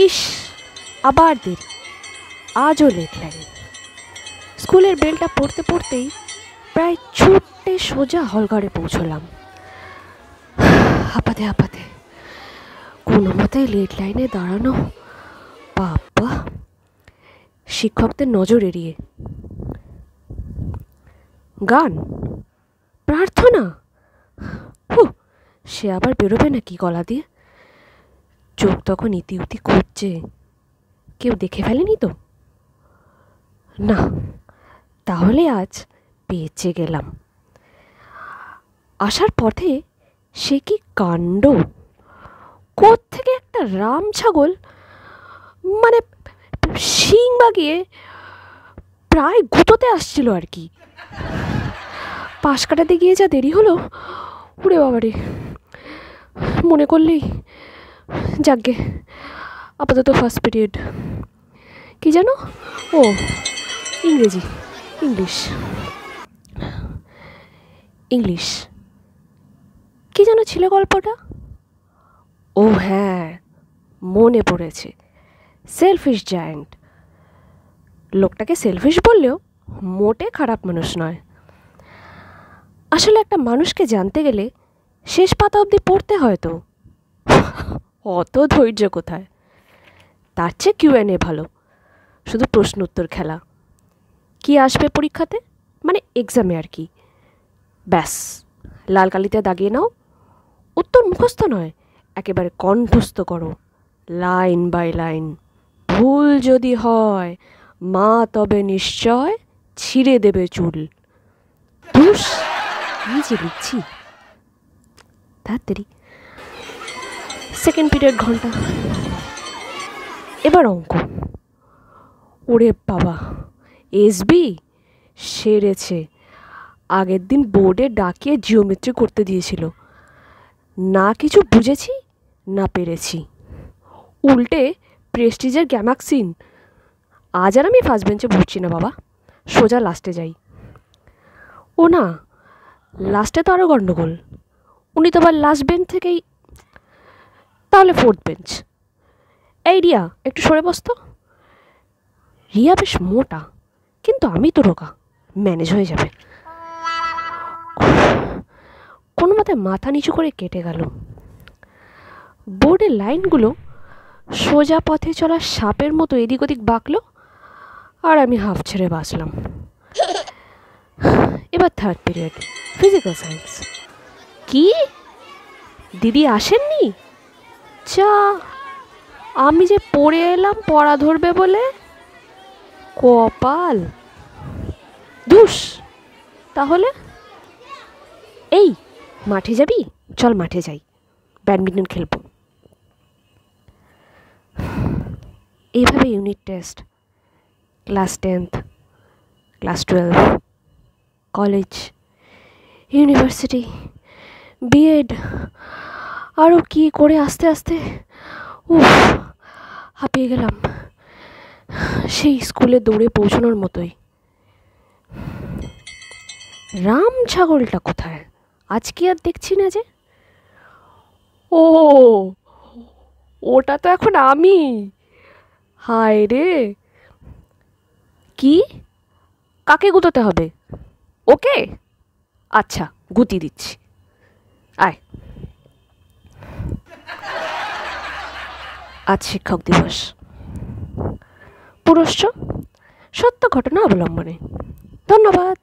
ইস, আবার দেরি, আজও লেট লাগে। স্কুলের বেলটা পড়তে পড়তেই প্রায় ছুটে সোজা হলঘরে পৌঁছলাম। হাঁপাতে হাঁপাতে কোনো মতে লেট লাইনে দাঁড়ানো, বাবা! শিক্ষকদের নজর এড়িয়ে গান, প্রার্থনা, সে আবার বেরোবে নাকি গলা দিয়ে? চোখ তখন ইতিউতি করছে, কেউ দেখে ফেলেনি তো? না, তাহলে আজ বেঁচে গেলাম। আসার পথে সে কি কাণ্ড! কোত্থেকে একটা রাম ছাগল, মানে শিং বাগিয়ে প্রায় গুঁতোতে আসছিল আর কি। পাশ কাটাতে গিয়ে যা দেরি হলো, উড়ে বাবারে, মনে করলেই যাকগে। আপাতত ফার্স্ট পিরিয়ড। কি জানো? ও, ইংরেজি, ইংলিশ। কি যেন ছিল গল্পটা? ও হ্যাঁ, মনে পড়েছে, সেলফিশ জায়ান্ট। লোকটাকে সেলফিশ বললেও মোটে খারাপ মানুষ নয়। আসলে একটা মানুষকে জানতে গেলে শেষ পাতা অবধি পড়তে হয় তো, অত ধৈর্য কোথায়। তার চেয়ে Q&A ভালো, শুধু প্রশ্ন উত্তর খেলা। কি আসবে পরীক্ষাতে, মানে এক্সামে আর কি, ব্যাস লাল কালিতে দাগিয়ে নাও। উত্তর মুখস্থ নয়, একেবারে কণ্ঠস্থ করো, লাইন বাই লাইন। ভুল যদি হয়, মা তবে নিশ্চয় ছিঁড়ে দেবে চুল। ধুস, কি যে লিখছি! তাড়াতাড়ি। সেকেন্ড পিরিয়ড ঘন্টা, এবার অঙ্ক। ওরে বাবা, SB সেরেছে। আগের দিন বোর্ডে ডাকিয়ে জিওমেট্রি করতে দিয়েছিল, না কিছু বুঝেছি না পেরেছি, উল্টে প্রেস্টিজের গ্যামাক্সিন। আজ আর আমি ফার্স্ট বেঞ্চে বসছি না বাবা, সোজা লাস্টে যাই। ও না, লাস্টে তো আরও গণ্ডগোল, উনি তো আবার লাস্ট বেঞ্চ থেকেই। তাহলে ফোর্থ বেঞ্চ। এই রিয়া, একটু সরে বসতো। রিয়া বেশ মোটা, কিন্তু আমি তো রোগা, ম্যানেজ হয়ে যাবে। কোনো মতে মাথা নিচু করে কেটে গেল। বোর্ডের লাইনগুলো সোজা পথে চলা সাপের মতো এদিক ওদিক বাঁকলো, আর আমি হাফ ছেড়ে বাঁচলাম। এবার থার্ড পিরিয়ড, ফিজিক্যাল সায়েন্স। কি, দিদি আসেননি? যা, আমি যে পড়ে এলাম পড়া ধরবে বলে, কপাল। ধুস, তাহলে এই মাঠে যাবি? চল মাঠে যাই, ব্যাডমিন্টন খেলবো। এইভাবে unit test, class 10th, class 12, college, university, BEd, আরও কি করে আস্তে আস্তে হাঁপিয়ে গেলাম, সেই স্কুলে দৌড়ে পৌঁছানোর মতোই। রাম ছাগলটা কোথায়? আজ কি আর দেখছি না যে? ও, ওটা তো এখন আমি। হায় রে! কি, কাকে গুঁতোতে হবে? ওকে, আচ্ছা গুঁতি দিচ্ছি, আয়। আজ শিক্ষক দিবস। পুরস্কার সত্য ঘটনা অবলম্বনে। ধন্যবাদ।